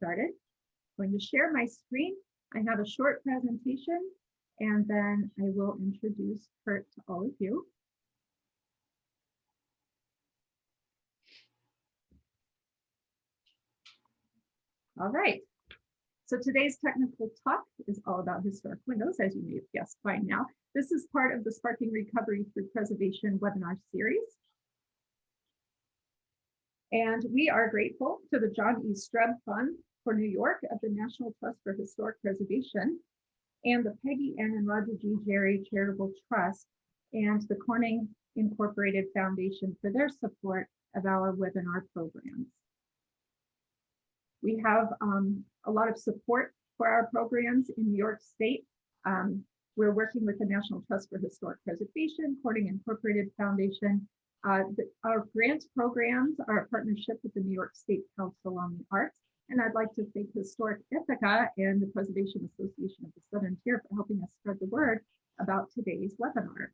started. I'm going to share my screen. I have a short presentation, and then I will introduce Kurt to all of you. All right. So today's technical talk is all about historic windows, as you may have guessed by now. This is part of the Sparking Recovery Through Preservation webinar series. And we are grateful to the John E. Streb Fund for New York of the National Trust for Historic Preservation and the Peggy N. and Roger G. Jerry Charitable Trust and the Corning Incorporated Foundation for their support of our webinar programs. We have a lot of support for our programs in New York State. We're working with the National Trust for Historic Preservation, Corning Incorporated Foundation. Our grants programs are a partnership with the New York State Council on the Arts. And I'd like to thank Historic Ithaca and the Preservation Association of the Southern Tier for helping us spread the word about today's webinar.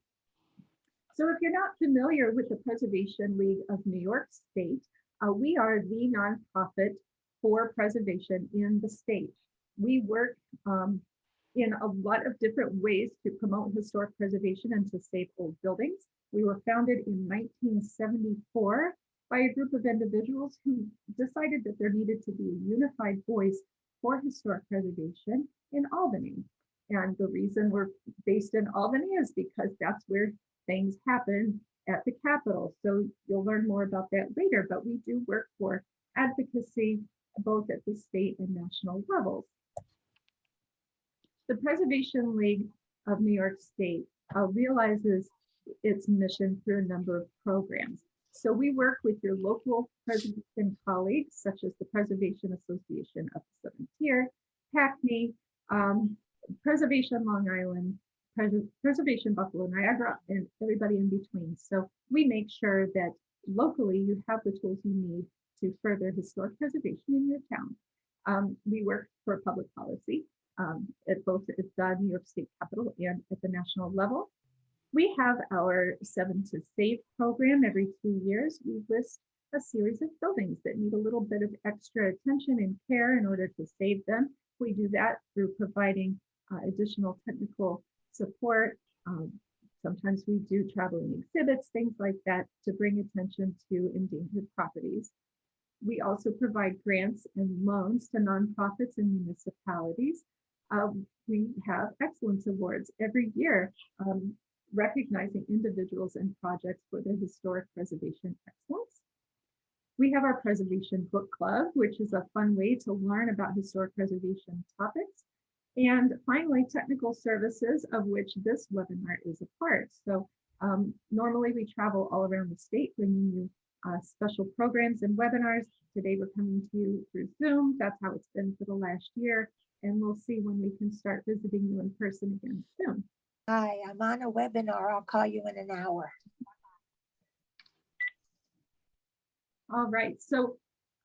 So if you're not familiar with the Preservation League of New York State, we are the nonprofit for preservation in the state. We work in a lot of different ways to promote historic preservation and to save old buildings. We were founded in 1974 by a group of individuals who decided that there needed to be a unified voice for historic preservation in Albany. And the reason we're based in Albany is because that's where things happen at the Capitol. So you'll learn more about that later, but we do work for advocacy both at the state and national levels. The Preservation League of New York State realizes its mission through a number of programs. So we work with your local preservation colleagues, such as the Preservation Association of the Southern Tier, PACNY, Preservation Long Island, Preservation Buffalo Niagara, and everybody in between. So we make sure that locally you have the tools you need to further historic preservation in your town. We work for public policy at both at the New York State Capitol and at the national level. We have our 7 to Save program. Every 2 years, we list a series of buildings that need a little bit of extra attention and care in order to save them. We do that through providing additional technical support. Sometimes we do traveling exhibits, things like that, to bring attention to endangered properties. We also provide grants and loans to nonprofits and municipalities. We have excellence awards every year, recognizing individuals and projects for their historic preservation excellence. We have our Preservation Book Club, which is a fun way to learn about historic preservation topics. And finally, technical services, of which this webinar is a part. So normally we travel all around the state bringing you special programs and webinars. Today we're coming to you through Zoom. That's how it's been for the last year. And we'll see when we can start visiting you in person again soon. Hi, I'm on a webinar. I'll call you in an hour. All right, so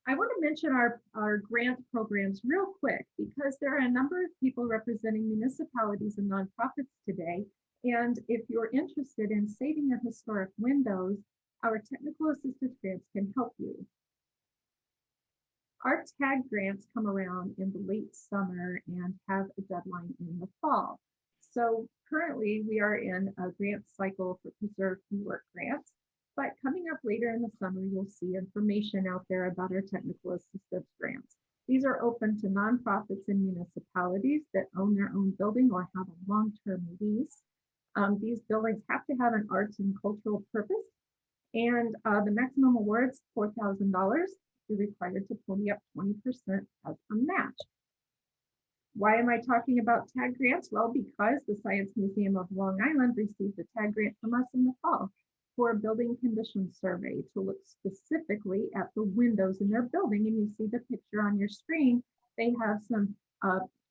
I want to mention our grant programs real quick because there are a number of people representing municipalities and nonprofits today. And if you're interested in saving your historic windows, our technical assistance grants can help you. Our TAG grants come around in the late summer and have a deadline in the fall. So currently we are in a grant cycle for Preserve New York grants, but coming up later in the summer, you'll see information out there about our technical assistance grants. These are open to nonprofits and municipalities that own their own building or have a long-term lease. These buildings have to have an arts and cultural purpose, and the maximum award's $4,000. You're required to pony up 20% as a match. Why am I talking about TAG grants? Well, because the Science Museum of Long Island received a TAG grant from us in the fall for a building condition survey to look specifically at the windows in their building. And you see the picture on your screen. They have some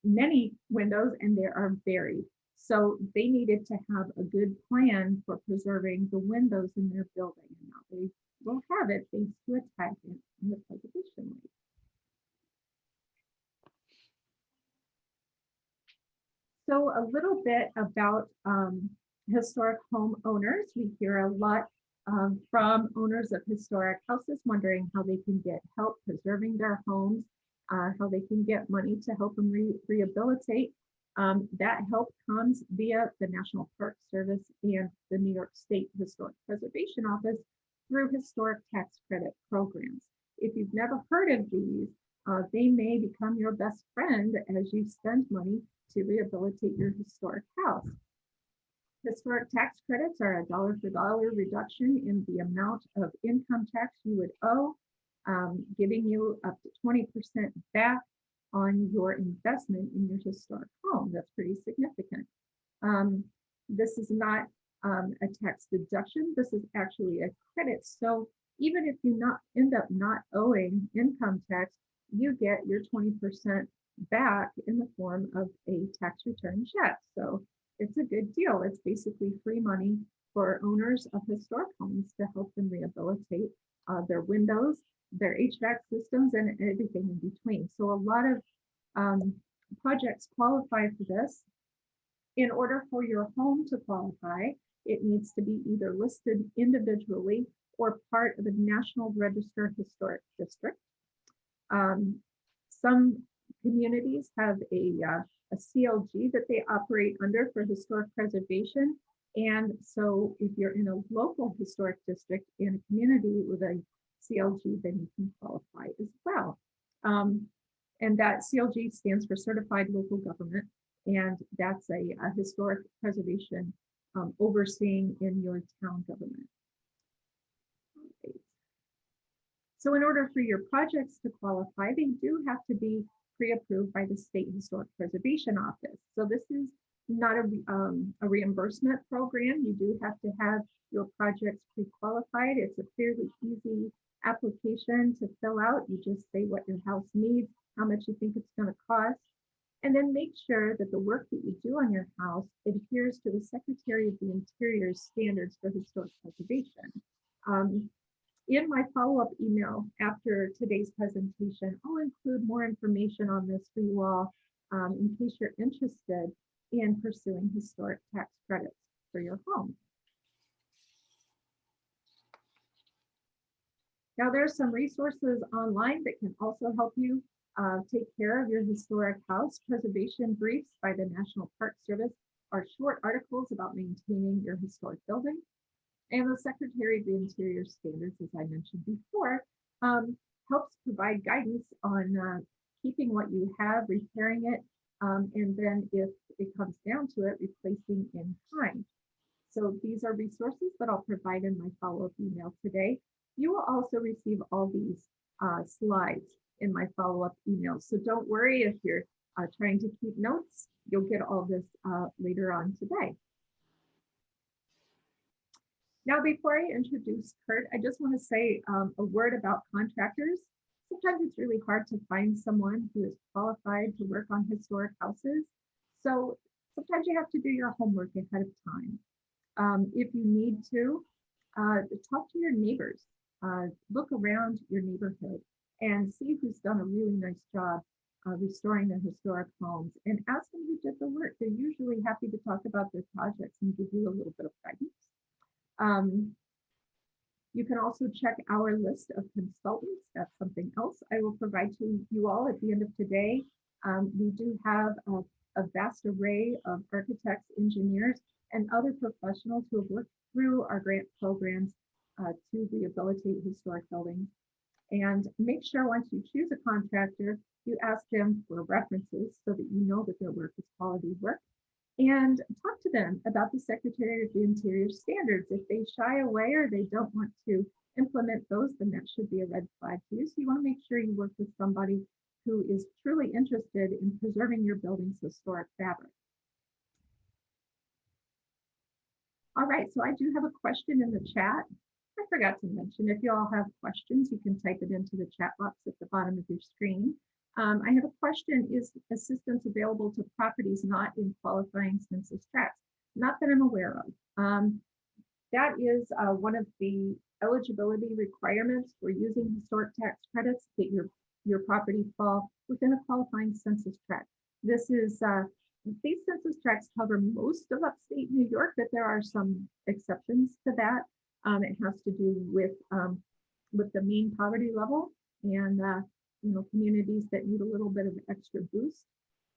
many windows and they are buried. So they needed to have a good plan for preserving the windows in their building. And now they will have it thanks to a TAG grant from the Preservation League. So a little bit about historic home owners. We hear a lot from owners of historic houses wondering how they can get help preserving their homes. how they can get money to help them rehabilitate. That help comes via the National Park Service and the New York State Historic Preservation Office through historic tax credit programs. If you've never heard of these, they may become your best friend as you spend money to rehabilitate your historic house. Historic tax credits are a dollar for dollar reduction in the amount of income tax you would owe, giving you up to 20% back on your investment in your historic home. That's pretty significant. This is not a tax deduction. This is actually a credit. So even if you end up not owing income tax, you get your 20% back in the form of a tax return check. So it's a good deal. It's basically free money for owners of historic homes to help them rehabilitate their windows, their HVAC systems, and everything in between. So a lot of projects qualify for this. In order for your home to qualify, it needs to be either listed individually or part of a National Register Historic District. Some communities have a CLG that they operate under for historic preservation. And so if you're in a local historic district in a community with a CLG, then you can qualify as well. And that CLG stands for Certified Local Government. And that's a historic preservation overseeing in your town government. Okay. So in order for your projects to qualify, they do have to be pre-approved by the State Historic Preservation Office. So this is not a reimbursement program. You do have to have your projects pre-qualified. It's a fairly easy application to fill out. You just say what your house needs, how much you think it's going to cost, and then make sure that the work that you do on your house adheres to the Secretary of the Interior's standards for historic preservation. In my follow-up email after today's presentation, I'll include more information on this for you all in case you're interested in pursuing historic tax credits for your home. Now, there's some resources online that can also help you take care of your historic house. Preservation briefs by the National Park Service are short articles about maintaining your historic building. And the Secretary of the Interior standards, as I mentioned before, helps provide guidance on keeping what you have, repairing it, and then if it comes down to it, replacing in kind. So these are resources that I'll provide in my follow-up email today. You will also receive all these slides in my follow-up email. So don't worry if you're trying to keep notes, you'll get all this later on today. Now, before I introduce Kurt, I just want to say a word about contractors. Sometimes it's really hard to find someone who is qualified to work on historic houses. So sometimes you have to do your homework ahead of time. If you need to, talk to your neighbors, look around your neighborhood and see who's done a really nice job restoring their historic homes, and ask them who did the work. They're usually happy to talk about their projects and give you a little bit of guidance. You can also check our list of consultants. That's something else I will provide to you all at the end of today. We do have a vast array of architects, engineers, and other professionals who have worked through our grant programs to rehabilitate historic buildings. And make sure once you choose a contractor, you ask them for references so that you know that their work is quality work. And talk to them about the Secretary of the Interior standards. If they shy away or they don't want to implement those, then that should be a red flag to you. So you want to make sure you work with somebody who is truly interested in preserving your building's historic fabric. All right, so I do have a question in the chat. I forgot to mention, if you all have questions, you can type it into the chat box at the bottom of your screen. I have a question: is assistance available to properties not in qualifying census tracts? Not that I'm aware of. That is one of the eligibility requirements for using historic tax credits, that your property fall within a qualifying census tract. This is these census tracts cover most of upstate New York, but there are some exceptions to that. It has to do with the mean poverty level, and communities that need a little bit of extra boost.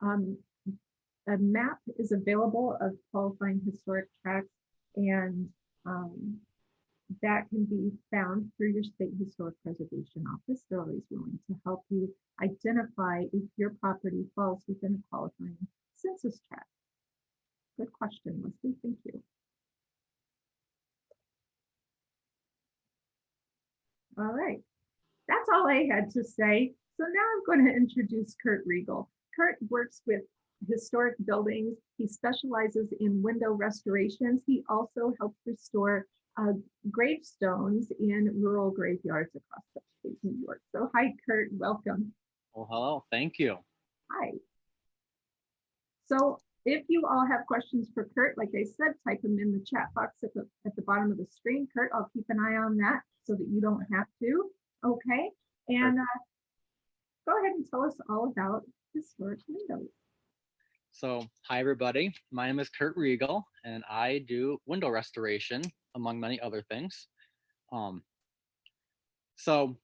A map is available of qualifying historic tracts, and that can be found through your state historic preservation office. They're always willing to help you identify if your property falls within a qualifying census tract. Good question, Leslie. Thank you. All right, that's all I had to say. So now I'm going to introduce Kurt Riegel. Kurt works with historic buildings. He specializes in window restorations. He also helps restore gravestones in rural graveyards across the state of New York. So hi, Kurt, welcome. Well, hello, thank you. Hi. So if you all have questions for Kurt, like I said, type them in the chat box at the bottom of the screen. Kurt, I'll keep an eye on that so that you don't have to. Okay, and go ahead and tell us all about historic windows. So, hi everybody, my name is Kurt Regal, and I do window restoration, among many other things. So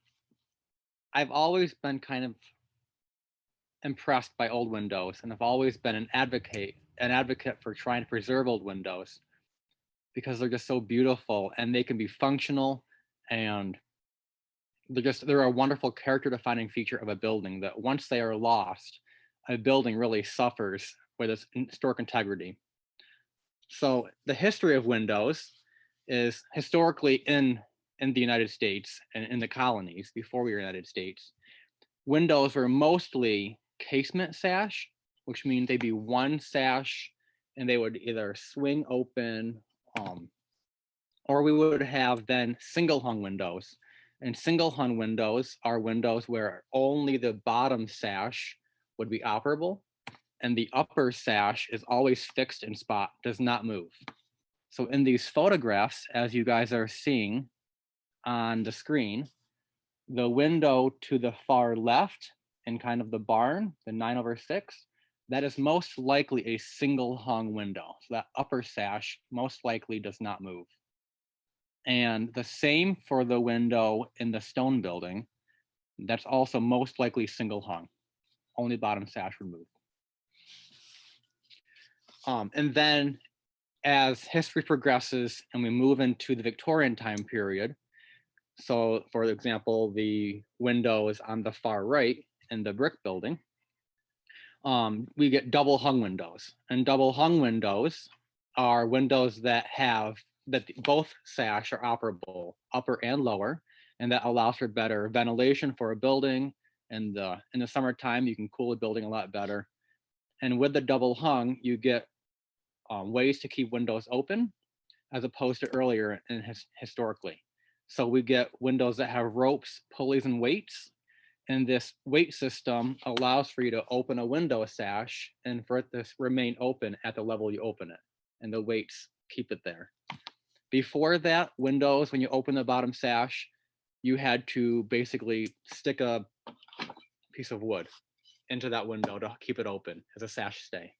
I've always been kind of impressed by old windows, and I've always been an advocate for trying to preserve old windows because they're just so beautiful and they can be functional, and they're a wonderful character defining feature of a building that once they are lost, a building really suffers with its historic integrity. So the history of windows is historically in the United States and in the colonies before we were United States. Windows were mostly casement sash, which means they'd be one sash and they would either swing open, or we would have then single hung windows. And single hung windows are windows where only the bottom sash would be operable and the upper sash is always fixed in spot, does not move. So in these photographs, as you guys are seeing on the screen, the window to the far left in kind of the barn, the 9/6, that is most likely a single hung window. So that upper sash most likely does not move. And the same for the window in the stone building. That's also most likely single hung. Only bottom sash would move. And then as history progresses and we move into the Victorian time period, so for example, the windows on the far right in the brick building, we get double hung windows. And double hung windows are windows that both sash are operable, upper and lower, and that allows for better ventilation for a building. And in the summertime, you can cool a building a lot better. And with the double hung, you get ways to keep windows open as opposed to earlier and historically. So we get windows that have ropes, pulleys, and weights. And this weight system allows for you to open a window sash and for it to remain open at the level you open it. And the weights keep it there. Before that, windows, when you open the bottom sash, you had to basically stick a piece of wood into that window to keep it open as a sash stay.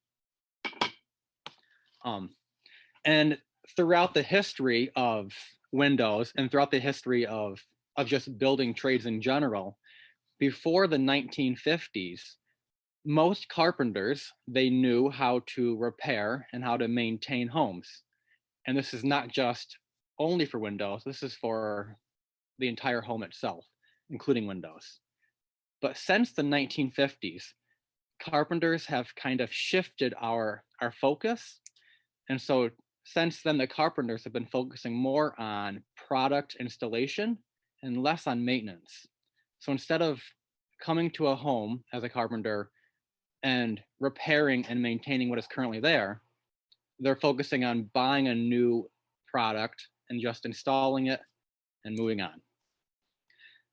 And throughout the history of windows and throughout the history of just building trades in general, before the 1950s, most carpenters, they knew how to repair and how to maintain homes. And this is not just only for windows, this is for the entire home itself, including windows. But since the 1950s, carpenters have kind of shifted our focus. And so since then, the carpenters have been focusing more on product installation and less on maintenance. So instead of coming to a home as a carpenter and repairing and maintaining what is currently there, they're focusing on buying a new product and just installing it and moving on.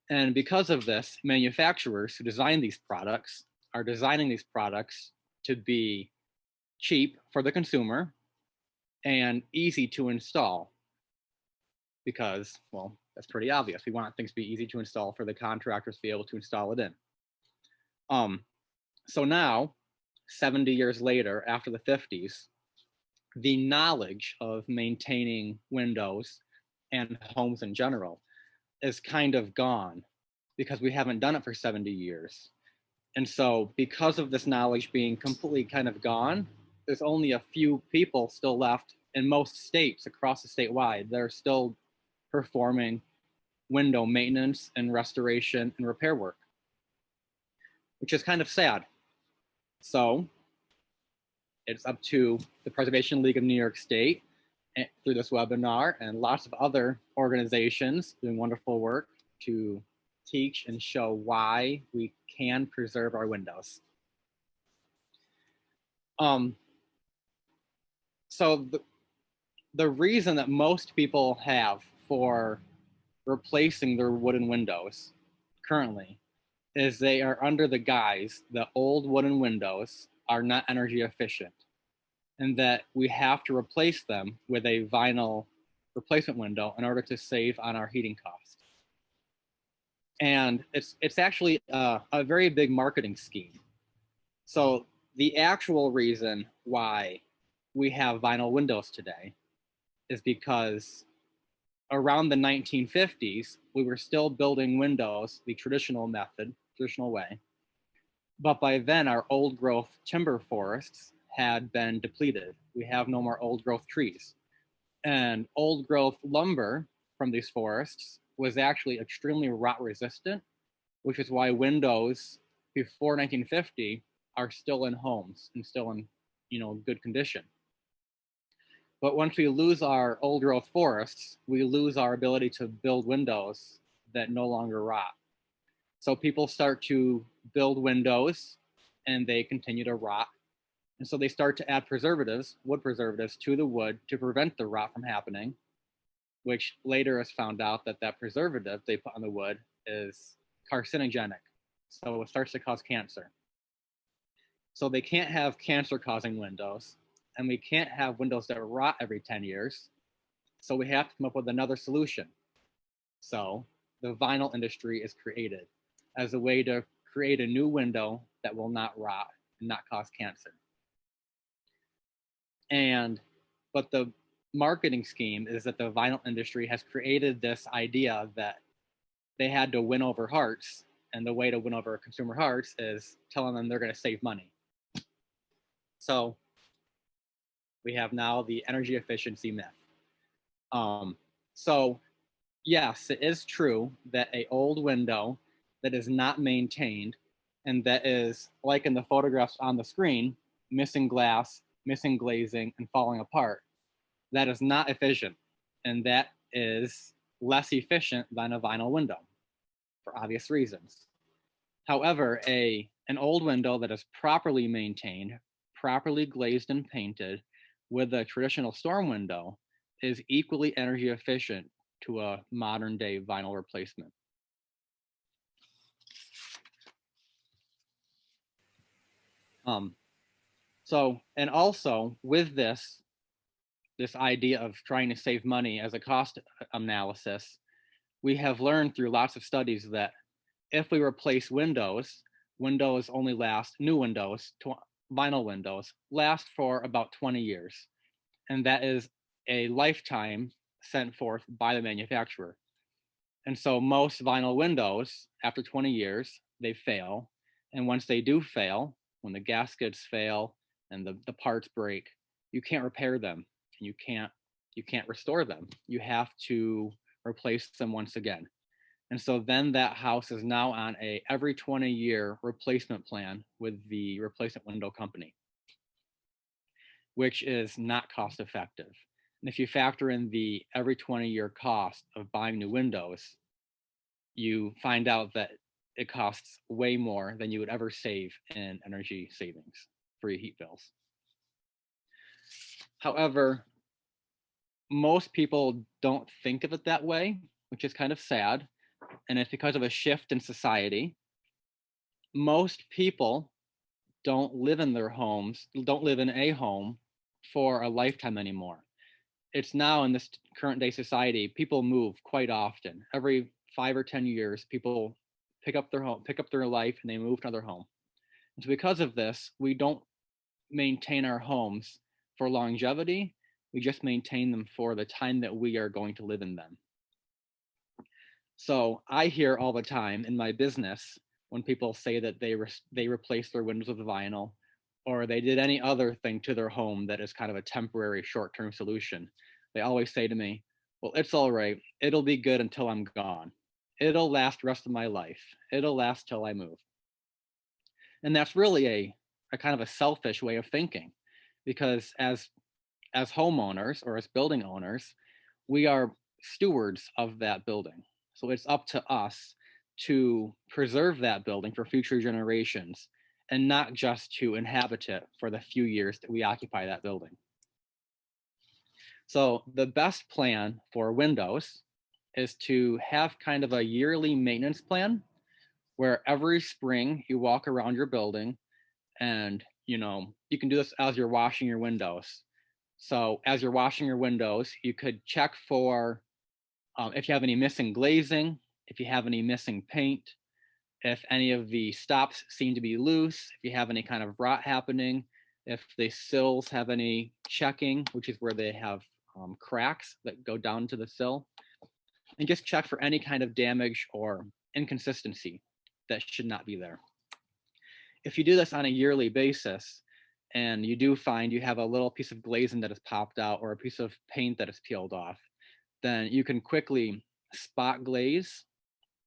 And because of this, manufacturers who design these products are designing these products to be cheap for the consumer and easy to install because, well, that's pretty obvious. We want things to be easy to install for the contractors to be able to install it in. So now, 70 years later, after the 50s, the knowledge of maintaining windows and homes in general is kind of gone because we haven't done it for 70 years. And so because of this knowledge being completely kind of gone, there's only a few people still left in most states across the statewide that are still performing window maintenance and restoration and repair work, which is kind of sad. So it's up to the Preservation League of New York State through this webinar and lots of other organizations doing wonderful work to teach and show why we can preserve our windows. So the reason that most people have for replacing their wooden windows currently is they are under the guise that old wooden windows are not energy efficient and that we have to replace them with a vinyl replacement window in order to save on our heating costs. And it's actually a very big marketing scheme. So the actual reason why we have vinyl windows today is because around the 1950s, we were still building windows the traditional method, traditional way. But by then, our old growth timber forests had been depleted. We have no more old growth trees. And old growth lumber from these forests was actually extremely rot resistant, which is why windows before 1950 are still in homes and still in, good condition. But once we lose our old growth forests, we lose our ability to build windows that no longer rot. So people start to build windows and they continue to rot. And so they start to add preservatives, wood preservatives, to the wood to prevent the rot from happening, which later is found out that that preservative they put on the wood is carcinogenic. So it starts to cause cancer. So they can't have cancer-causing windows, and we can't have windows that rot every 10 years. So we have to come up with another solution. So the vinyl industry is created as a way to create a new window that will not rot and not cause cancer. But the marketing scheme is that the vinyl industry has created this idea that they had to win over hearts, and the way to win over consumer hearts is telling them they're going to save money. So we have now the energy efficiency myth. So yes, it is true that an old window that is not maintained and that is, like in the photographs on the screen, missing glass, missing glazing, and falling apart, that is not efficient. And that is less efficient than a vinyl window for obvious reasons. However, an old window that is properly maintained, properly glazed and painted with a traditional storm window is equally energy efficient to a modern day vinyl replacement. And also with this idea of trying to save money as a cost analysis, we have learned through lots of studies that if we replace windows only last, new windows, vinyl windows, last for about 20 years. And that is a lifetime sent forth by the manufacturer. And so most vinyl windows, after 20 years, they fail. And once they do fail, when the gaskets fail and the parts break, you can't repair them and you can't restore them. You have to replace them once again. And so then that house is now on a every 20-year replacement plan with the replacement window company, which is not cost effective. And if you factor in the every 20-year cost of buying new windows, you find out that it costs way more than you would ever save in energy savings for your heat bills. However, most people don't think of it that way, which is kind of sad. And it's because of a shift in society. Most people don't live in their homes, don't live in a home for a lifetime anymore. It's now in this current day society, people move quite often. Every 5 or 10 years, people pick up their life and they move to another home. And so because of this, we don't maintain our homes for longevity. We just maintain them for the time that we are going to live in them. So I hear all the time in my business when people say that they replaced their windows with vinyl, or they did any other thing to their home that is kind of a temporary short-term solution. They always say to me, well, it's all right. It'll be good until I'm gone. It'll last the rest of my life. It'll last till I move. And that's really a kind of a selfish way of thinking, because as homeowners or as building owners, we are stewards of that building. So it's up to us to preserve that building for future generations, and not just to inhabit it for the few years that we occupy that building. So the best plan for windows is to have kind of a yearly maintenance plan where every spring you walk around your building, and you can do this as you're washing your windows. So as you're washing your windows, you could check for if you have any missing glazing, if you have any missing paint, if any of the stops seem to be loose, if you have any kind of rot happening, if the sills have any checking, which is where they have cracks that go down to the sill, and just check for any kind of damage or inconsistency that should not be there. If you do this on a yearly basis, and you do find you have a little piece of glazing that has popped out or a piece of paint that is peeled off, then you can quickly spot glaze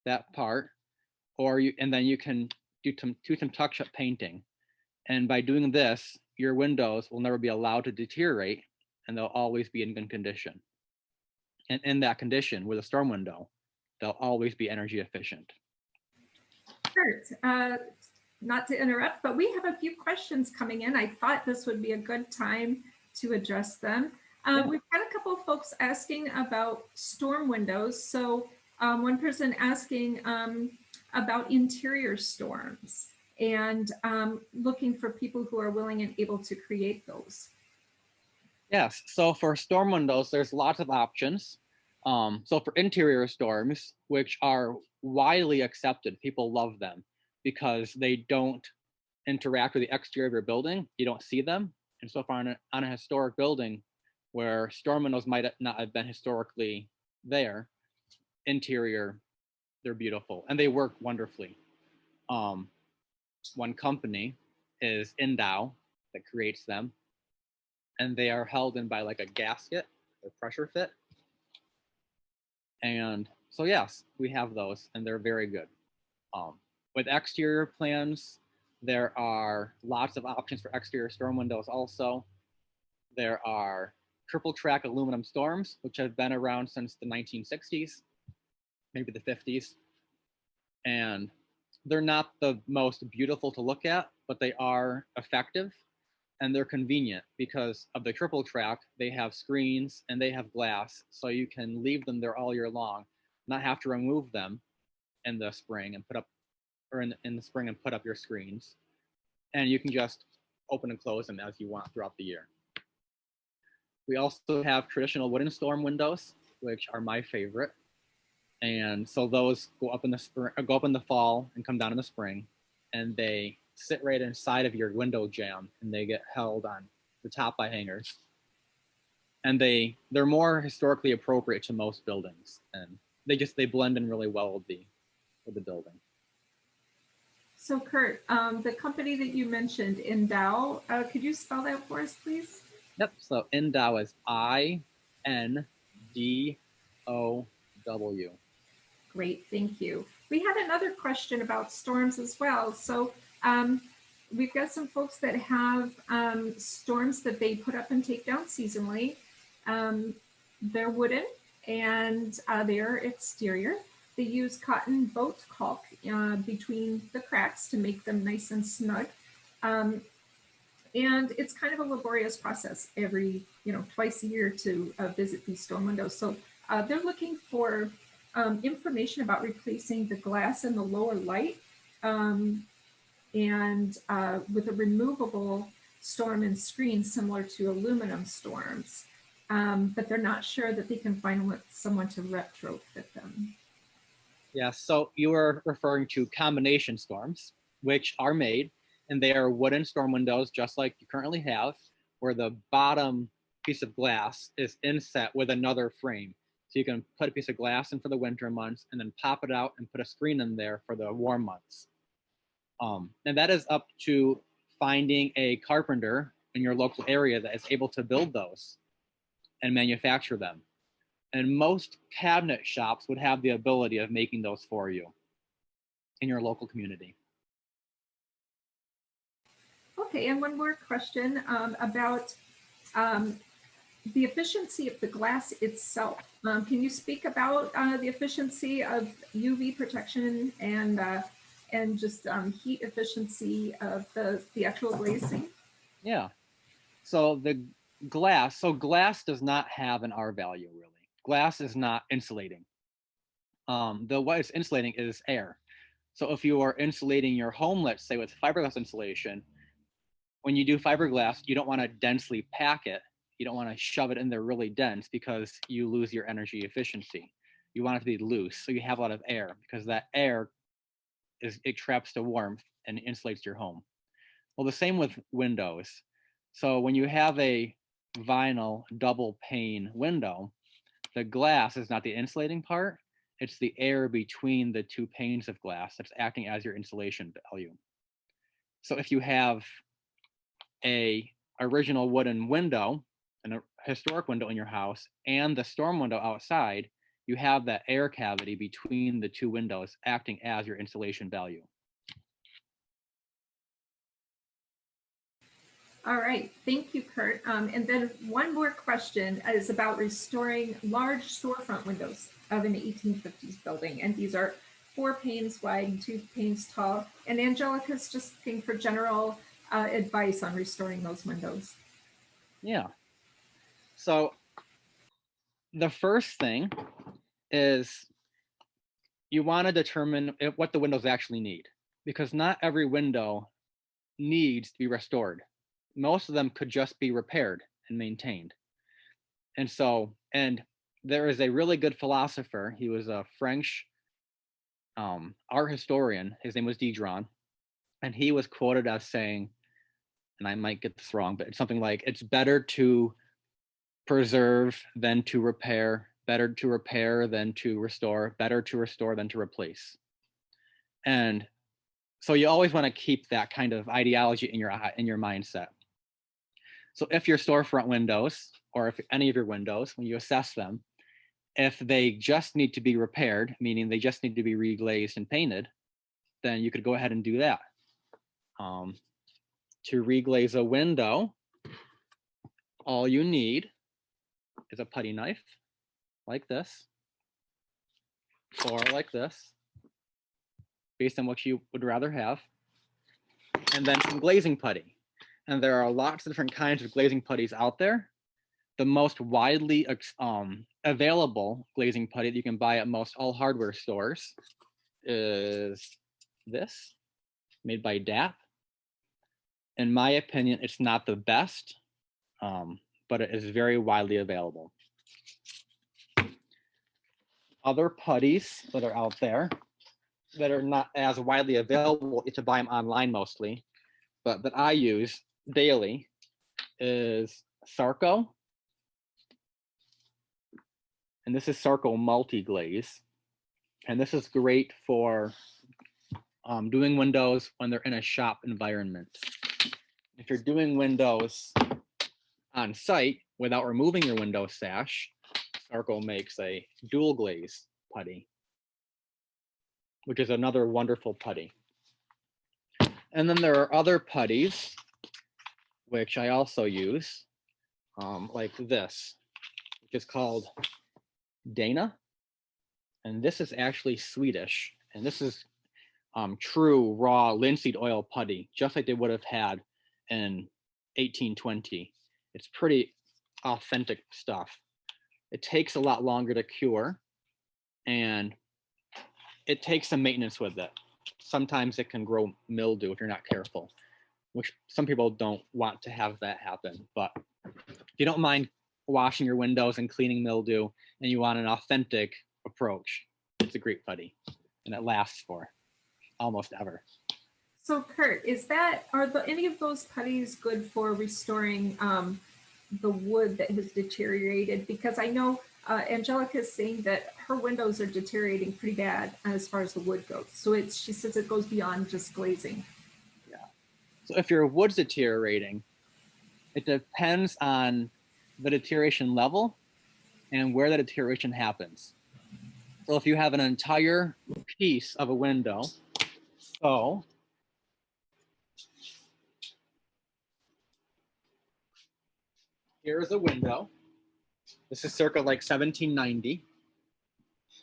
that part, and then you can do some touch-up painting. And by doing this, your windows will never be allowed to deteriorate, and they'll always be in good condition. And in that condition, with a storm window, they'll always be energy efficient. Kurt, not to interrupt, but we have a few questions coming in. I thought this would be a good time to address them. We've got a couple of folks asking about storm windows. So one person asking about interior storms, and looking for people who are willing and able to create those. Yes, so for storm windows, there's lots of options. So for interior storms, which are widely accepted, people love them because they don't interact with the exterior of your building. You don't see them. And so far on a historic building where storm windows might not have been historically there, interior, they're beautiful and they work wonderfully. One company is Induction that creates them, and they are held in by like a gasket or pressure fit. And so yes, we have those and they're very good. With exterior plans, there are lots of options for exterior storm windows also. There are triple track aluminum storms, which have been around since the 1960s, maybe the 50s. And they're not the most beautiful to look at, but they are effective and they're convenient because of the triple track. They have screens and they have glass, so you can leave them there all year long, not have to remove them in the spring and put up, or in the spring and put up your screens. And you can just open and close them as you want throughout the year. We also have traditional wooden storm windows, which are my favorite. And so those go up in the spring, go up in the fall and come down in the spring, and they sit right inside of your window jamb, and they get held on the top by hangers. And they're more historically appropriate to most buildings, and they blend in really well with the building. So Kurt, the company that you mentioned, Induction, could you spell that for us, please? Yep. So Induction is INDOW. Great, thank you. We had another question about storms as well. So we've got some folks that have storms that they put up and take down seasonally. They're wooden and they're exterior. They use cotton boat caulk between the cracks to make them nice and snug. And it's kind of a laborious process every, twice a year to visit these storm windows. So they're looking for information about replacing the glass in the lower light and with a removable storm and screen similar to aluminum storms. But they're not sure that they can find someone to retrofit them. Yeah, so you were referring to combination storms, which are made, and they are wooden storm windows, just like you currently have, where the bottom piece of glass is inset with another frame. So you can put a piece of glass in for the winter months and then pop it out and put a screen in there for the warm months. And that is up to finding a carpenter in your local area that is able to build those and manufacture them. And most cabinet shops would have the ability of making those for you in your local community. Okay, and one more question about the efficiency of the glass itself. Can you speak about the efficiency of UV protection and just heat efficiency of the actual glazing? Yeah. So the glass, glass does not have an R value really. Glass is not insulating. What it's insulating is air. So if you are insulating your home, let's say with fiberglass insulation, when you do fiberglass, you don't want to densely pack it. You don't want to shove it in there really dense because you lose your energy efficiency. You want it to be loose, so you have a lot of air, because that air it traps the warmth and insulates your home. Well, the same with windows. So when you have a vinyl double pane window, the glass is not the insulating part. It's the air between the two panes of glass that's acting as your insulation value. So if you have a original wooden window, a historic window in your house, and the storm window outside, you have that air cavity between the two windows acting as your insulation value. All right, thank you, Kurt. And then one more question is about restoring large storefront windows of an 1850s building. And these are 4 panes wide and 2 panes tall. And Angelica's just looking for general advice on restoring those windows. Yeah. So the first thing is you want to determine what the windows actually need, because not every window needs to be restored. Most of them could just be repaired and maintained. And there is a really good philosopher. He was a French art historian. His name was Diderot. And he was quoted as saying, and I might get this wrong, but it's something like, it's better to preserve than to repair, better to repair than to restore, better to restore than to replace. And so you always want to keep that kind of ideology in your mindset. So if your storefront windows, or if any of your windows, when you assess them, if they just need to be repaired, meaning they just need to be reglazed and painted, then you could go ahead and do that. To reglaze a window, all you need is a putty knife, like this, or like this, based on what you would rather have, and then some glazing putty. And there are lots of different kinds of glazing putties out there. The most widely available glazing putty that you can buy at most all hardware stores is this, made by DAP. In my opinion, it's not the best, but it is very widely available. Other putties that are out there that are not as widely available, you have to buy them online mostly, but that I use daily is Sarco. And this is Sarco Multi-Glaze. And this is great for doing windows when they're in a shop environment. If you're doing windows on site without removing your window sash, Sarco makes a dual glaze putty, which is another wonderful putty. And then there are other putties, which I also use, like this, which is called Dana. And this is actually Swedish. And this is true raw linseed oil putty, just like they would have had in 1820. It's pretty authentic stuff. It takes a lot longer to cure, and it takes some maintenance with it. Sometimes it can grow mildew if you're not careful, which some people don't want to have that happen. But if you don't mind washing your windows and cleaning mildew, and you want an authentic approach, it's a great putty, and it lasts for almost ever. So Kurt, are any of those putties good for restoring the wood that has deteriorated? Because I know Angelica's saying that her windows are deteriorating pretty bad as far as the wood goes. So she says it goes beyond just glazing. So if your wood's deteriorating, it depends on the deterioration level and where the deterioration happens. So if you have an entire piece of a window, so here's a window. This is circa like 1790.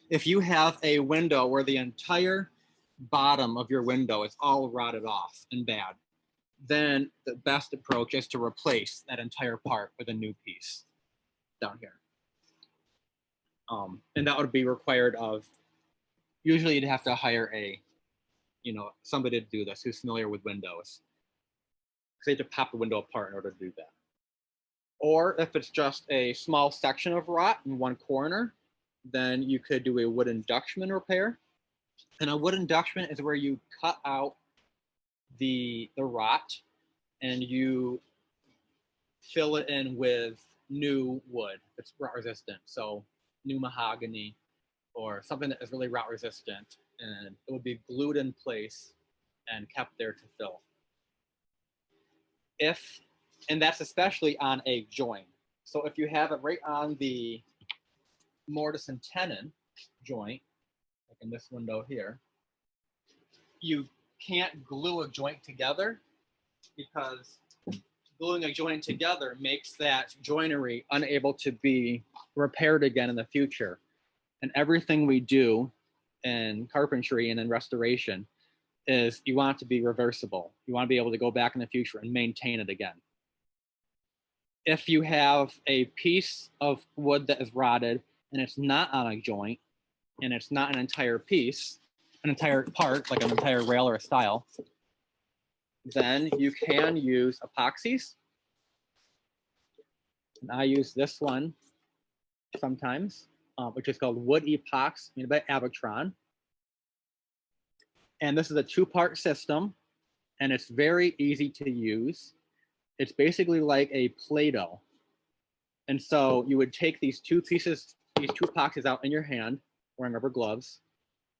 If you have a window where the entire bottom of your window is all rotted off and bad, then the best approach is to replace that entire part with a new piece down here. And that would be required of, usually you'd have to hire somebody to do this who's familiar with windows. Because they have to pop the window apart in order to do that. Or if it's just a small section of rot in one corner, then you could do a wood induction repair. And a wood induction is where you cut out the rot and you fill it in with new wood that's rot resistant. So new mahogany or something that is really rot resistant, and it would be glued in place and kept there to fill. And that's especially on a joint. So if you have it right on the mortise and tenon joint, like in this window here, you can't glue a joint together because gluing a joint together makes that joinery unable to be repaired again in the future. And everything we do in carpentry and in restoration is you want it to be reversible. You want to be able to go back in the future and maintain it again. If you have a piece of wood that is rotted and it's not on a joint and it's not an entire piece, an entire part, like an entire rail or a stile, then you can use epoxies. And I use this one sometimes, which is called Wood Epox, made by Avotron. And this is a two-part system, and it's very easy to use. It's basically like a Play-Doh. And so you would take these two pieces, these two epoxies out in your hand, wearing rubber gloves,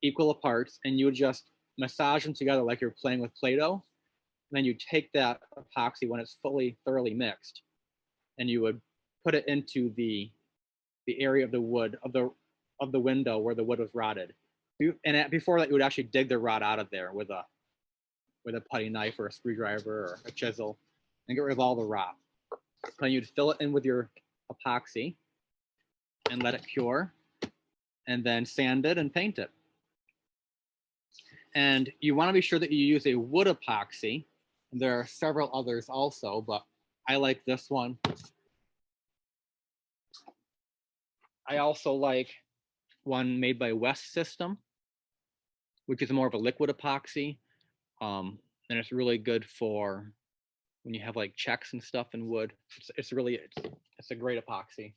equal parts, and you would just massage them together like you're playing with Play-Doh. And then you take that epoxy when it's thoroughly mixed, and you would put it into the area of the wood of the window where the wood was rotted. And before that, you would actually dig the rot out of there with a putty knife or a screwdriver or a chisel and get rid of all the rot. Then you'd fill it in with your epoxy and let it cure, and then sand it and paint it. And you want to be sure that you use a wood epoxy. There are several others also, but I like this one. I also like one made by West System, which is more of a liquid epoxy. And it's really good for when you have like checks and stuff in wood. It's a great epoxy.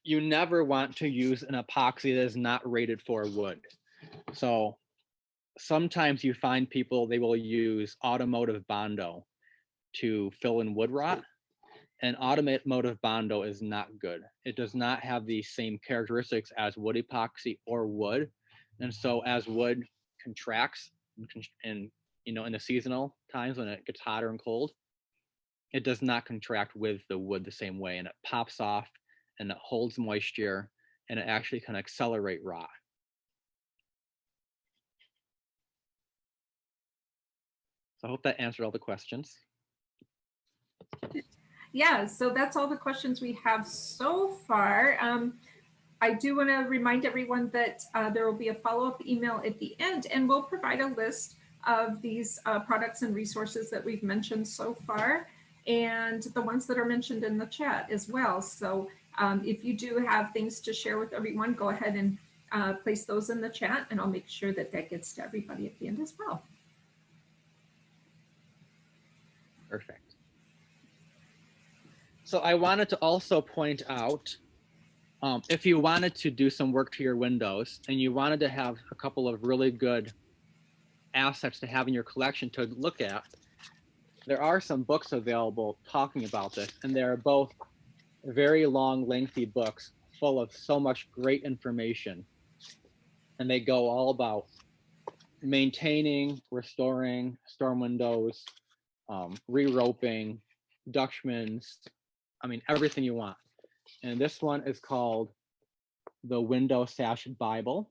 You never want to use an epoxy that is not rated for wood. So sometimes you find people, they will use automotive Bondo to fill in wood rot. And automotive Bondo is not good. It does not have the same characteristics as wood epoxy or wood. And so as wood contracts and in the seasonal times when it gets hotter and cold, it does not contract with the wood the same way, and it pops off and it holds moisture and it actually can accelerate rot. So I hope that answered all the questions. Yeah, so that's all the questions we have so far. I do want to remind everyone that there will be a follow-up email at the end, and we'll provide a list of these products and resources that we've mentioned so far, and the ones that are mentioned in the chat as well. So if you do have things to share with everyone, go ahead and place those in the chat, and I'll make sure that that gets to everybody at the end as well. Perfect. So I wanted to also point out, if you wanted to do some work to your windows and you wanted to have a couple of really good assets to have in your collection to look at, there are some books available talking about this, and they're both very long, lengthy books full of so much great information. And they go all about maintaining, restoring storm windows, re-roping, Dutchmans, I mean, everything you want. And this one is called the Window Sash Bible.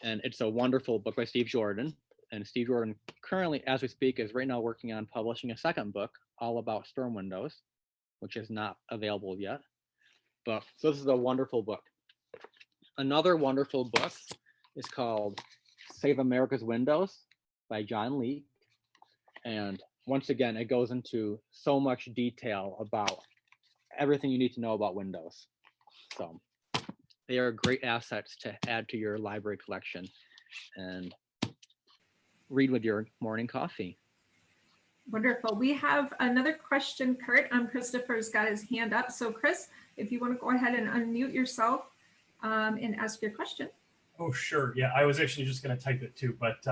And it's a wonderful book by Steve Jordan. And Steve Jordan currently, as we speak, is right now working on publishing a second book all about storm windows, which is not available yet. But so this is a wonderful book. Another wonderful book is called Save America's Windows by John Lee. And once again, it goes into so much detail about everything you need to know about windows. So they are great assets to add to your library collection and read with your morning coffee. Wonderful. We have another question, Kurt. Christopher's got his hand up. So Chris, if you want to go ahead and unmute yourself and ask your question. Oh, sure. Yeah, I was actually just going to type it too. But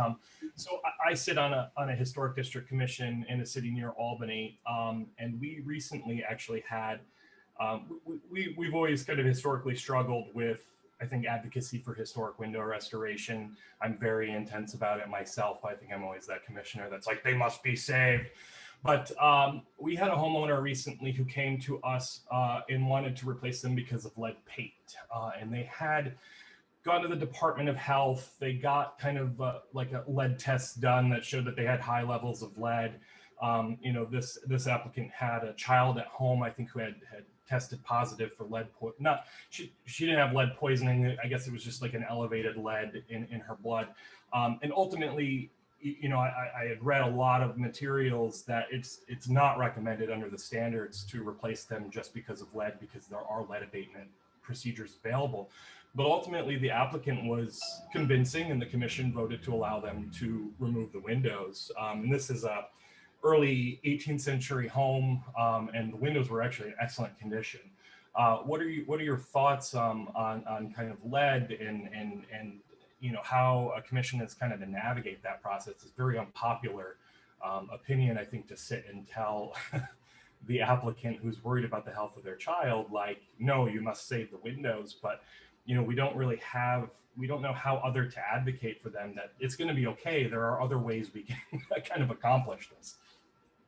so I sit on a historic district commission in a city near Albany. And we recently actually had, we've always kind of historically struggled with, I think, advocacy for historic window restoration. I'm very intense about it myself. I think I'm always that commissioner that's like, they must be saved. But we had a homeowner recently who came to us and wanted to replace them because of lead paint. And they had gone to the Department of Health. They got kind of like a lead test done that showed that they had high levels of lead. You know, this applicant had a child at home, I think, who had tested positive for lead. She didn't have lead poisoning. I guess it was just like an elevated lead in her blood. And ultimately, you know, I had read a lot of materials that it's not recommended under the standards to replace them just because of lead, because there are lead abatement procedures available. But ultimately, the applicant was convincing, and the commission voted to allow them to remove the windows. And this is a early 18th century home, and the windows were actually in excellent condition. What are your thoughts on kind of lead and you know, how a commission is kind of to navigate that process? It's very unpopular opinion, I think, to sit and tell the applicant who's worried about the health of their child, like, no, you must save the windows. But you know, we don't know how other to advocate for them that it's going to be okay. There are other ways we can kind of accomplish this.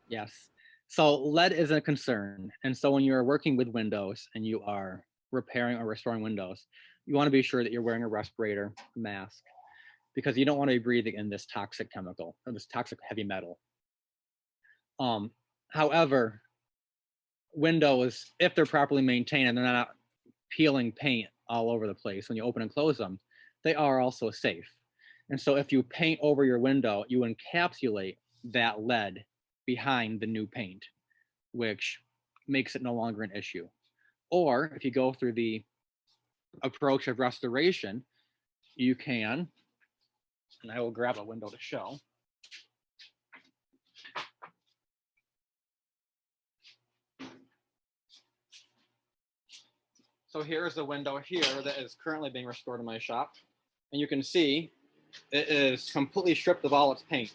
Yes. So lead is a concern. And so when you're working with windows and you are repairing or restoring windows, you want to be sure that you're wearing a respirator, a mask, because you don't want to be breathing in this toxic chemical or this toxic heavy metal. However, windows, if they're properly maintained and they're not peeling paint all over the place when you open and close them, they are also safe. And so if you paint over your window, you encapsulate that lead behind the new paint, which makes it no longer an issue. Or if you go through the approach of restoration, you can, and I will grab a window to show. So here's the window here that is currently being restored in my shop. And you can see it is completely stripped of all its paint.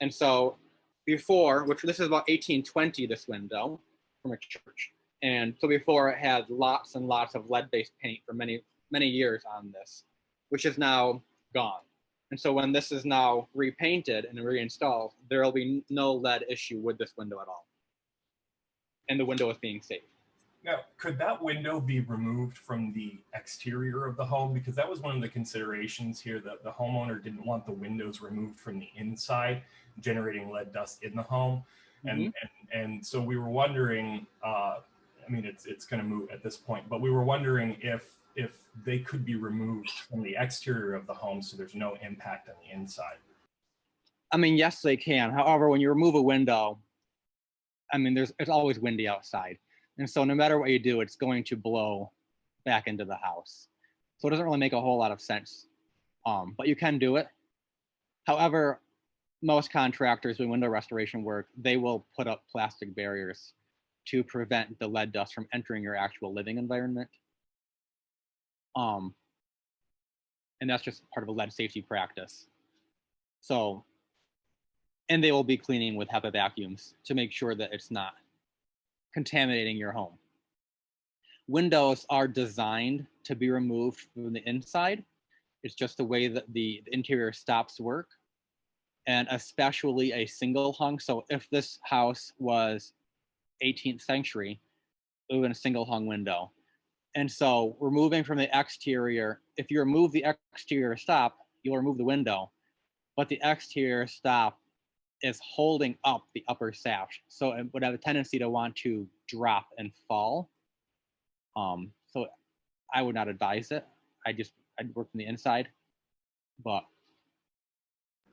And so before, which this is about 1820, this window from a church. And so before it had lots and lots of lead-based paint for many, many years on this, which is now gone. And so when this is now repainted and reinstalled, there will be no lead issue with this window at all. And the window is being safe. Now, could that window be removed from the exterior of the home? Because that was one of the considerations here, that the homeowner didn't want the windows removed from the inside, generating lead dust in the home. And so we were wondering, I mean, it's going to move at this point, but we were wondering if they could be removed from the exterior of the home so there's no impact on the inside. I mean, yes, they can. However, when you remove a window, I mean, it's always windy outside. And so no matter what you do, it's going to blow back into the house. So it doesn't really make a whole lot of sense, but you can do it. However, most contractors doing window restoration work, they will put up plastic barriers to prevent the lead dust from entering your actual living environment. And that's just part of a lead safety practice. So, and they will be cleaning with HEPA vacuums to make sure that it's not contaminating your home. Windows are designed to be removed from the inside. It's just the way that the interior stops work, and especially a single hung. So if this house was 18th century, it would have been a single hung window. And so removing from the exterior, if you remove the exterior stop, you'll remove the window, but the exterior stop is holding up the upper sash. So it would have a tendency to want to drop and fall. So I would not advise it. I'd work from the inside, but.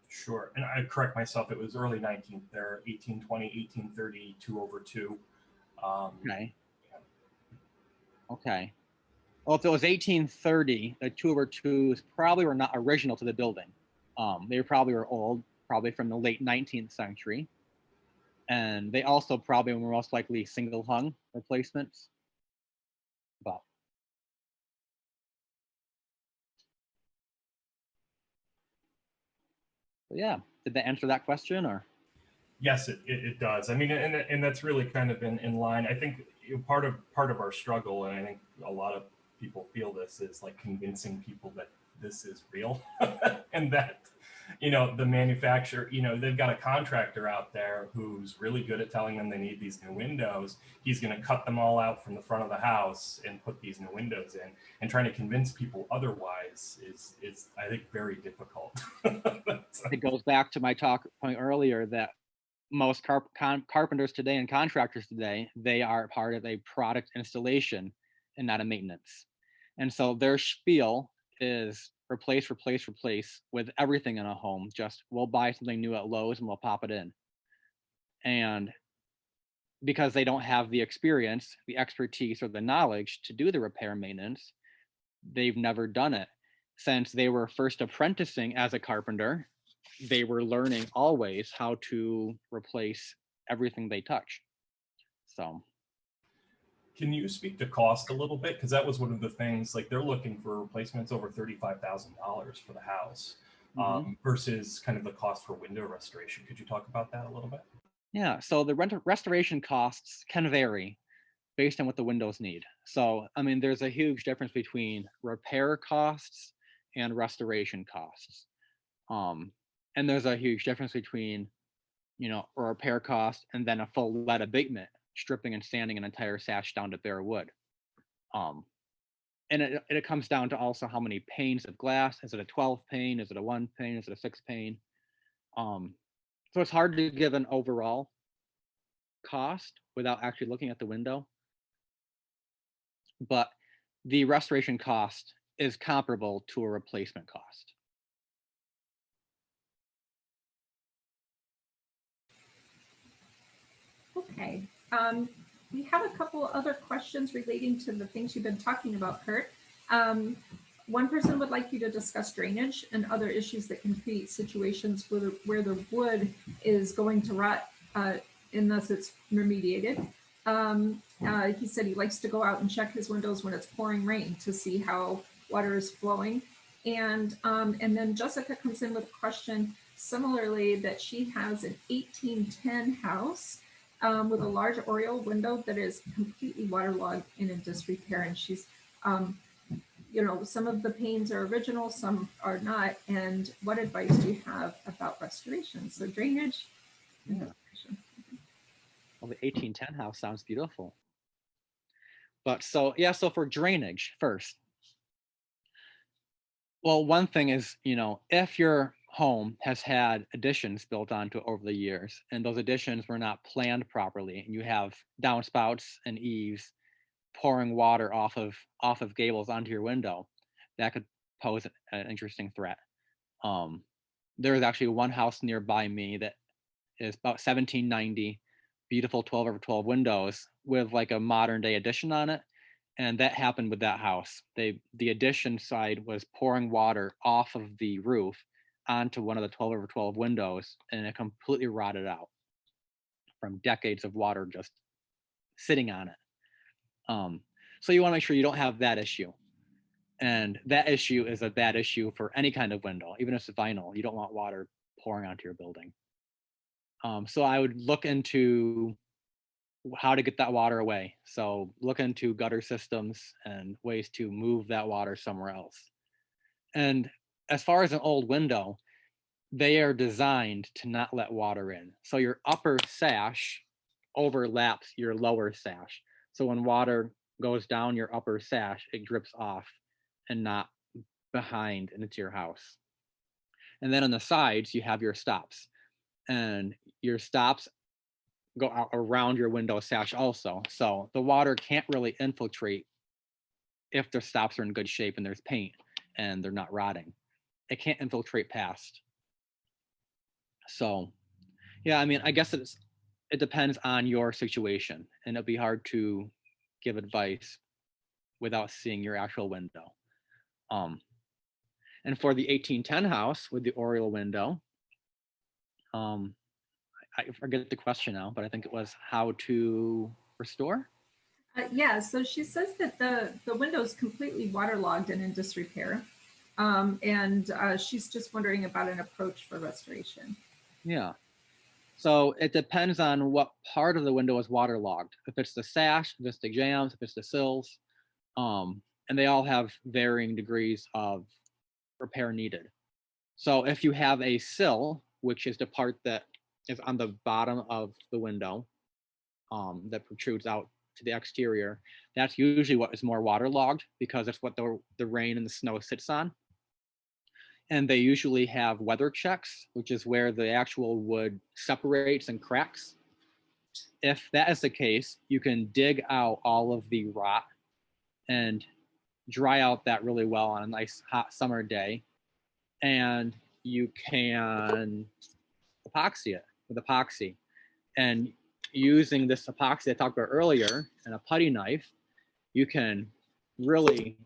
Sure. And I correct myself, it was early 19th there, 1820, 1830, 2/2. Okay. Okay. Well, if it was 1830, the 2/2s probably were not original to the building. They probably were old, probably from the late 19th century. And they also probably were most likely single hung replacements. But yeah, did that answer that question or? Yes, it does. I mean, and that's really kind of in line. I think part of our struggle, and I think a lot of people feel this, is like convincing people that this is real and that, the manufacturer, they've got a contractor out there who's really good at telling them they need these new windows. He's going to cut them all out from the front of the house and put these new windows in, and trying to convince people otherwise is I think very difficult. It goes back to my talk point earlier that most carpenters today and contractors today, they are part of a product installation and not a maintenance. And so their spiel is replace with everything in a home. Just we'll buy something new at Lowe's and we'll pop it in. And because they don't have the experience, the expertise, or the knowledge to do the repair and maintenance, they've never done it. Since they were first apprenticing as a carpenter, they were learning always how to replace everything they touch. So. Can you speak to cost a little bit? Because that was one of the things, like they're looking for replacements over $35,000 for the house versus kind of the cost for window restoration. Could you talk about that a little bit? Yeah, so the restoration costs can vary based on what the windows need. So, I mean, there's a huge difference between repair costs and restoration costs. And there's a huge difference between, a repair cost and then a full lead abatement, stripping and sanding an entire sash down to bare wood. And it comes down to also how many panes of glass. Is it a 12 pane? Is it a 1 pane? Is it a 6 pane? So it's hard to give an overall cost without actually looking at the window. But the restoration cost is comparable to a replacement cost. Okay. We have a couple other questions relating to the things you've been talking about, Kurt. One person would like you to discuss drainage and other issues that can create situations where the wood is going to rot unless it's remediated. He said he likes to go out and check his windows when it's pouring rain to see how water is flowing. And then Jessica comes in with a question similarly, that she has an 1810 house with a large Oriole window that is completely waterlogged and in disrepair. And she's, some of the panes are original, some are not. And what advice do you have about restoration? So drainage and restoration. Well, the 1810 house sounds beautiful. But so for drainage first. Well, one thing is, if your home has had additions built onto it over the years, and those additions were not planned properly, and you have downspouts and eaves pouring water off of gables onto your window, that could pose an interesting threat. There is actually one house nearby me that is about 1790, beautiful 12/12 windows with like a modern day addition on it. And that happened with that house. The addition side was pouring water off of the roof onto one of the 12/12 windows, and it completely rotted out from decades of water just sitting on it. So you want to make sure you don't have that issue. And that issue is a bad issue for any kind of window, even if it's vinyl. You don't want water pouring onto your building. So I would look into how to get that water away. So look into gutter systems and ways to move that water somewhere else. And as far as an old window, they are designed to not let water in. So your upper sash overlaps your lower sash. So when water goes down your upper sash, it drips off and not behind and into your house. And then on the sides, you have your stops. And your stops go out around your window sash also. So the water can't really infiltrate if the stops are in good shape and there's paint and they're not rotting. It can't infiltrate past. So yeah, I mean, I guess it depends on your situation, and it'll be hard to give advice without seeing your actual window. And for the 1810 house with the Oriole window, I forget the question now, but I think it was how to restore. Yeah, so she says that the window is completely waterlogged and in disrepair. And she's just wondering about an approach for restoration. Yeah. So it depends on what part of the window is waterlogged. If it's the sash, if it's the jambs, if it's the sills, and they all have varying degrees of repair needed. So if you have a sill, which is the part that is on the bottom of the window, that protrudes out to the exterior, that's usually what is more waterlogged because it's what the rain and the snow sits on. And they usually have weather checks, which is where the actual wood separates and cracks. If that is the case, you can dig out all of the rot and dry out that really well on a nice hot summer day. And you can epoxy it with epoxy. And using this epoxy I talked about earlier and a putty knife, you can really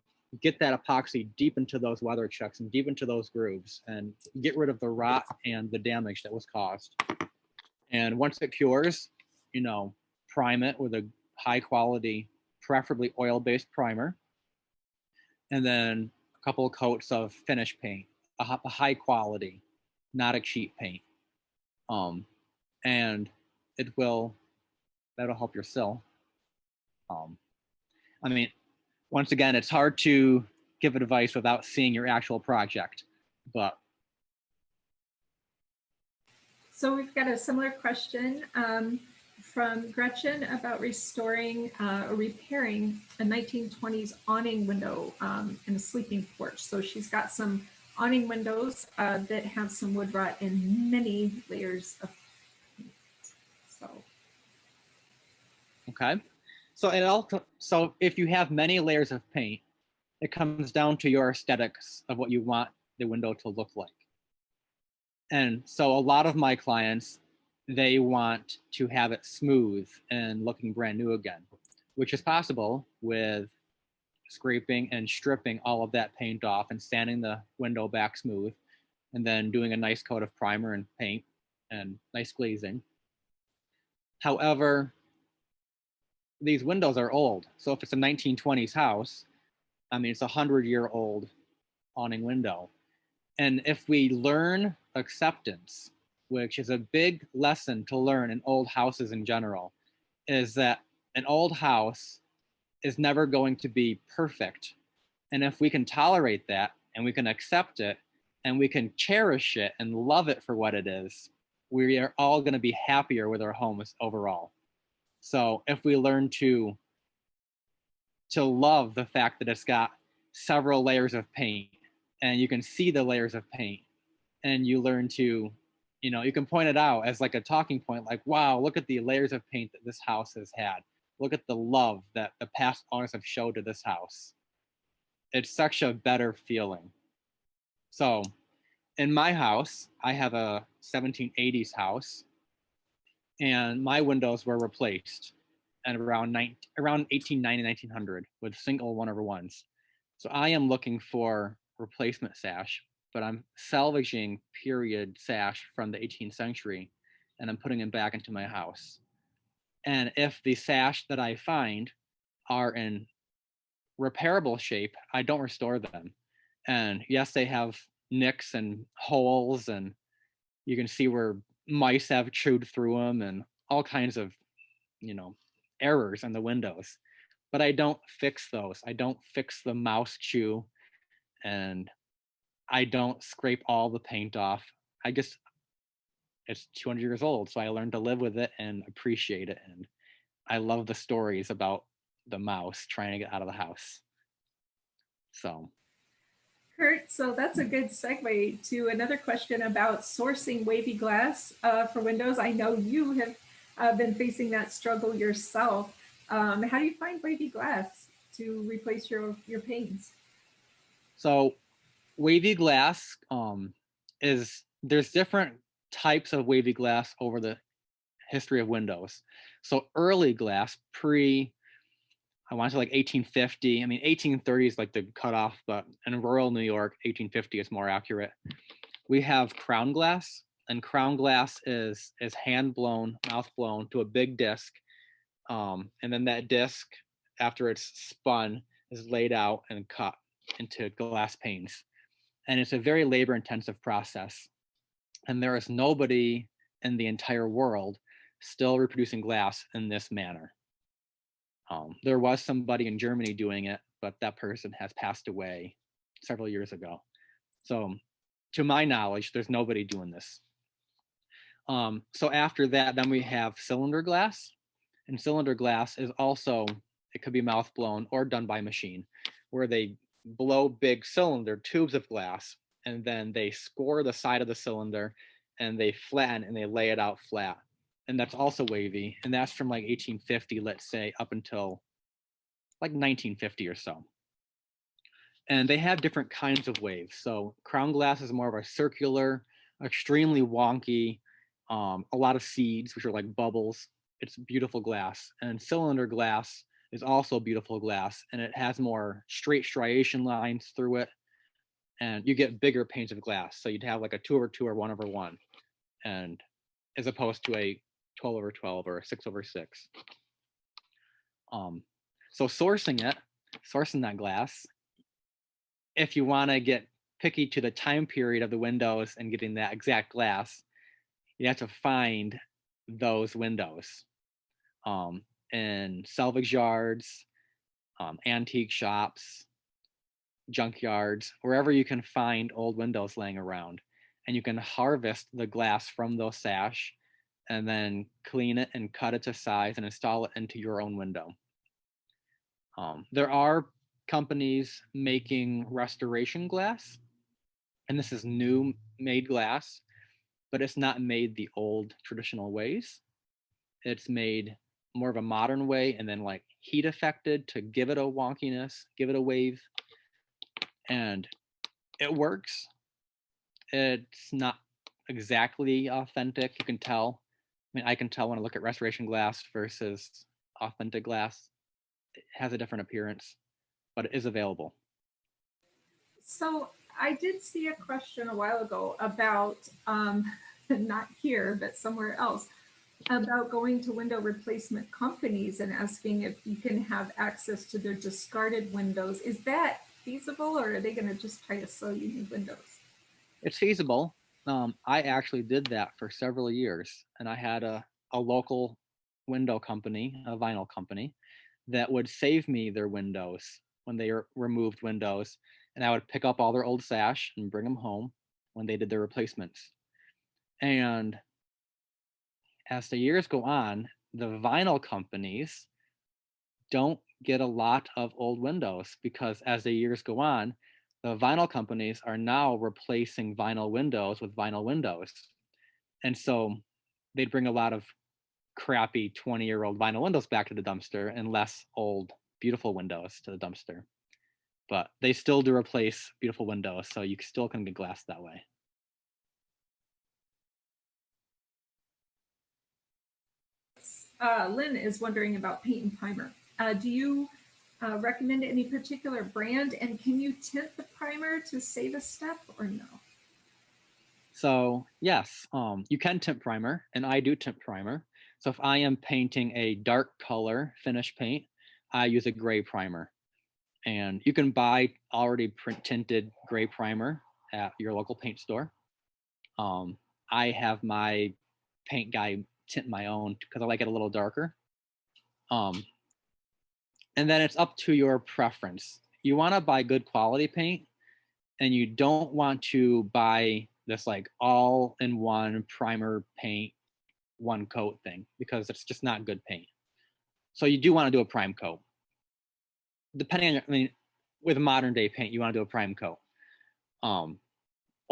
get that epoxy deep into those weather checks and deep into those grooves and get rid of the rot and the damage that was caused. And once it cures, prime it with a high quality, preferably oil-based primer, and then a couple of coats of finish paint, a high quality, not a cheap paint. And that'll help your sill. I mean, once again, it's hard to give advice without seeing your actual project, but. So we've got a similar question from Gretchen about restoring or repairing a 1920s awning window in a sleeping porch. So she's got some awning windows that have some wood rot and many layers of paint. So. Okay. So if you have many layers of paint, it comes down to your aesthetics of what you want the window to look like. And so a lot of my clients, they want to have it smooth and looking brand new again, which is possible with scraping and stripping all of that paint off and sanding the window back smooth, and then doing a nice coat of primer and paint and nice glazing. However, these windows are old. So if it's a 1920s house, I mean, it's a 100-year-old awning window. And if we learn acceptance, which is a big lesson to learn in old houses in general, is that an old house is never going to be perfect. And if we can tolerate that and we can accept it and we can cherish it and love it for what it is, we are all going to be happier with our homes overall. So if we learn to love the fact that it's got several layers of paint and you can see the layers of paint, and you learn to, you can point it out as like a talking point, like, wow, look at the layers of paint that this house has had. Look at the love that the past owners have showed to this house. It's such a better feeling. So in my house, I have a 1780s house, and my windows were replaced at around 1890, 1900 with single 1/1s. So I am looking for replacement sash, but I'm salvaging period sash from the 18th century, and I'm putting them back into my house. And if the sash that I find are in repairable shape, I don't restore them. And yes, they have nicks and holes, and you can see where mice have chewed through them and all kinds of, errors in the windows, but I don't fix those. I don't fix the mouse chew, and I don't scrape all the paint off. I just, it's 200 years old, so I learned to live with it and appreciate it. And I love the stories about the mouse trying to get out of the house. So, Kurt, so that's a good segue to another question about sourcing wavy glass for windows. I know you have been facing that struggle yourself. How do you find wavy glass to replace your panes? so wavy glass is, there's different types of wavy glass over the history of windows. So early glass, I want to say like 1850. I mean, 1830 is like the cutoff, but in rural New York, 1850 is more accurate. We have crown glass, and crown glass is hand blown, mouth blown to a big disc, and then that disc, after it's spun, is laid out and cut into glass panes. And it's a very labor intensive process. And there is nobody in the entire world still reproducing glass in this manner. There was somebody in Germany doing it, but that person has passed away several years ago. So to my knowledge, there's nobody doing this. So after that, then we have cylinder glass. And cylinder glass is also, it could be mouth blown or done by machine, where they blow big cylinder tubes of glass, and then they score the side of the cylinder and they flatten and they lay it out flat. And that's also wavy. And that's from like 1850, let's say, up until like 1950 or so. And they have different kinds of waves. So crown glass is more of a circular, extremely wonky, a lot of seeds, which are like bubbles. It's beautiful glass. And cylinder glass is also beautiful glass, and it has more straight striation lines through it. And you get bigger panes of glass. So you'd have like a 2/2 or 1/1, and as opposed to a 12/12 or a 6/6. So sourcing that glass, if you want to get picky to the time period of the windows and getting that exact glass, you have to find those windows in salvage yards, antique shops, junkyards, wherever you can find old windows laying around. And you can harvest the glass from those sash and then clean it and cut it to size and install it into your own window. There are companies making restoration glass, and this is new made glass, but it's not made the old traditional ways. It's made more of a modern way, and then like heat affected to give it a wonkiness, give it a wave, and it works. It's not exactly authentic. You can tell. I mean, I can tell when I look at restoration glass versus authentic glass. It has a different appearance, but it is available. So I did see a question a while ago about, not here, but somewhere else, about going to window replacement companies and asking if you can have access to their discarded windows. Is that feasible, or are they going to just try to sell you new windows? It's feasible. I actually did that for several years, and I had a local window company, a vinyl company, that would save me their windows when they removed windows, and I would pick up all their old sash and bring them home when they did their replacements. And as the years go on, the vinyl companies don't get a lot of old windows, because as the years go on, the vinyl companies are now replacing vinyl windows with vinyl windows. And so they'd bring a lot of crappy 20-year-old vinyl windows back to the dumpster and less old, beautiful windows to the dumpster. But they still do replace beautiful windows, so you still can get glass that way. Lynn is wondering about paint and primer. Do you recommend any particular brand, and can you tint the primer to save a step or no? So yes, you can tint primer, and I do tint primer. So if I am painting a dark color finish paint, I use a gray primer. And you can buy already tinted gray primer at your local paint store. I have my paint guy tint my own because I like it a little darker. And then it's up to your preference. You want to buy good quality paint, and you don't want to buy this like all-in-one primer paint, one coat thing, because it's just not good paint. So you do want to do a prime coat. Depending on, I mean, with modern day paint, you want to do a prime coat.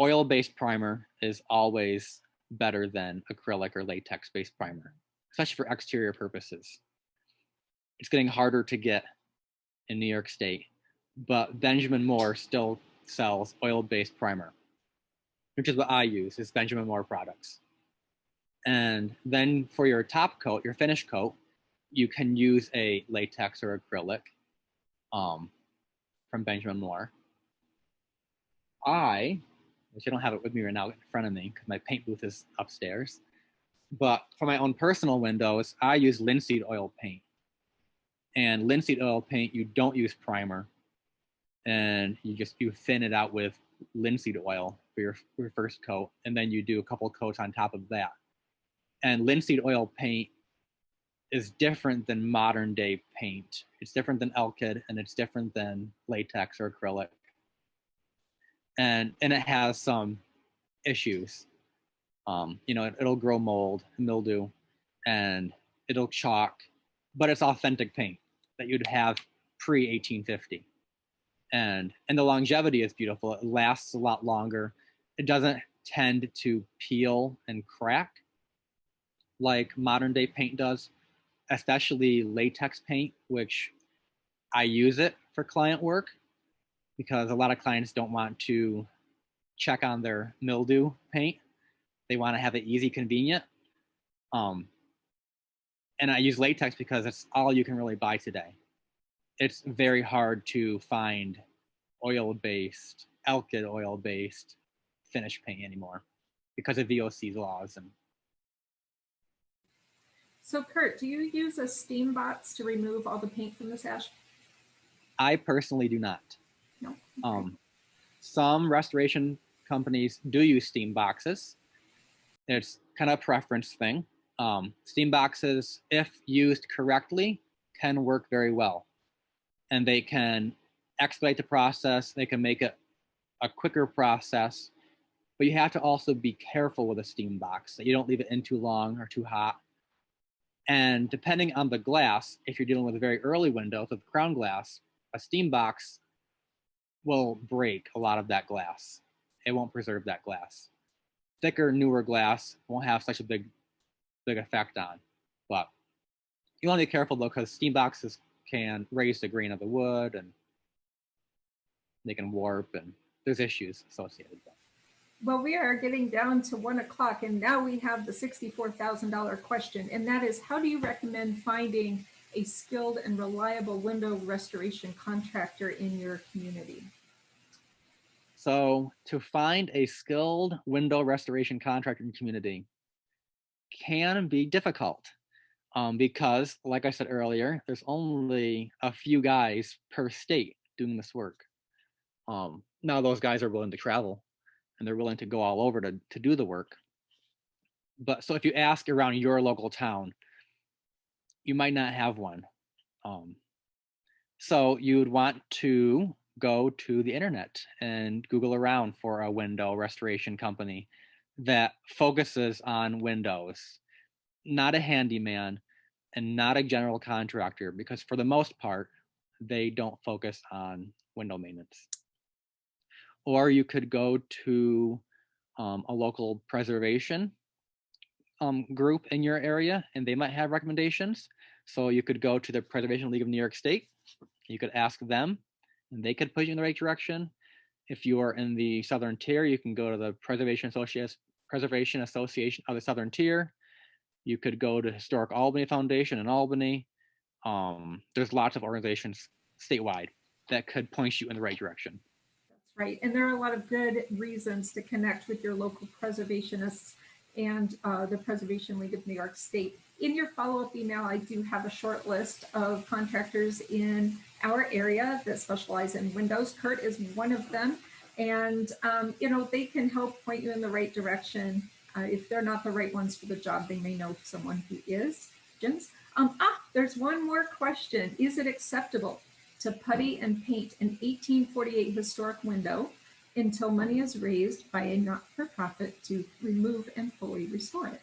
Oil-based primer is always better than acrylic or latex-based primer, especially for exterior purposes. It's getting harder to get in New York State, but Benjamin Moore still sells oil-based primer, which is what I use, is Benjamin Moore products. And then for your top coat, your finish coat, you can use a latex or acrylic from Benjamin Moore. Which I don't have it with me right now in front of me because my paint booth is upstairs, but for my own personal windows, I use linseed oil paint. And linseed oil paint, you don't use primer, and you thin it out with linseed oil for your first coat, and then you do a couple coats on top of that. And linseed oil paint is different than modern day paint. It's different than alkyd, and it's different than latex or acrylic. And it has some issues. It'll grow mold, mildew, and it'll chalk, but it's authentic paint that you'd have pre-1850. And the longevity is beautiful. It lasts a lot longer. It doesn't tend to peel and crack like modern day paint does, especially latex paint, which I use it for client work because a lot of clients don't want to check on their mildew paint. They want to have it easy, convenient. And I use latex because it's all you can really buy today. It's very hard to find oil-based, alkyd oil-based finish paint anymore because of VOC's laws. So Kurt, do you use a steam box to remove all the paint from the sash? I personally do not. No. Some restoration companies do use steam boxes. It's kind of a preference thing. Steam boxes, if used correctly, can work very well. And they can expedite the process. They can make it a quicker process. But you have to also be careful with a steam box, that you don't leave it in too long or too hot. And depending on the glass, if you're dealing with a very early window with crown glass, a steam box will break a lot of that glass. It won't preserve that glass. Thicker, newer glass won't have such a big effect on. But you want to be careful though, because steam boxes can raise the grain of the wood and they can warp, and there's issues associated with that. Well, we are getting down to 1 o'clock, and now we have the $64,000 question, and that is, how do you recommend finding a skilled and reliable window restoration contractor in your community? So to find a skilled window restoration contractor in the community can be difficult because, like I said earlier, there's only a few guys per state doing this work. Now those guys are willing to travel and they're willing to go all over to do the work. But so if you ask around your local town, you might not have one. So you would want to go to the internet and Google around for a window restoration company that focuses on windows, not a handyman and not a general contractor, because for the most part, they don't focus on window maintenance. Or you could go to a local preservation group in your area, and they might have recommendations. So you could go to the Preservation League of New York State. You could ask them, and they could put you in the right direction. If you are in the Southern Tier, you can go to the Preservation Association of the Southern Tier. You could go to Historic Albany Foundation in Albany. There's lots of organizations statewide that could point you in the right direction. That's right. And there are a lot of good reasons to connect with your local preservationists and the Preservation League of New York State. In your follow-up email, I do have a short list of contractors in our area that specialize in windows. Kurt is one of them. And, they can help point you in the right direction. If they're not the right ones for the job, they may know someone who is. questions. There's one more question. Is it acceptable to putty and paint an 1848 historic window until money is raised by a not-for-profit to remove and fully restore it?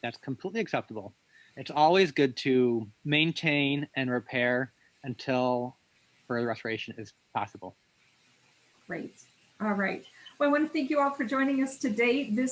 That's completely acceptable. It's always good to maintain and repair until further restoration is possible. Great. All right. Well, I want to thank you all for joining us today. This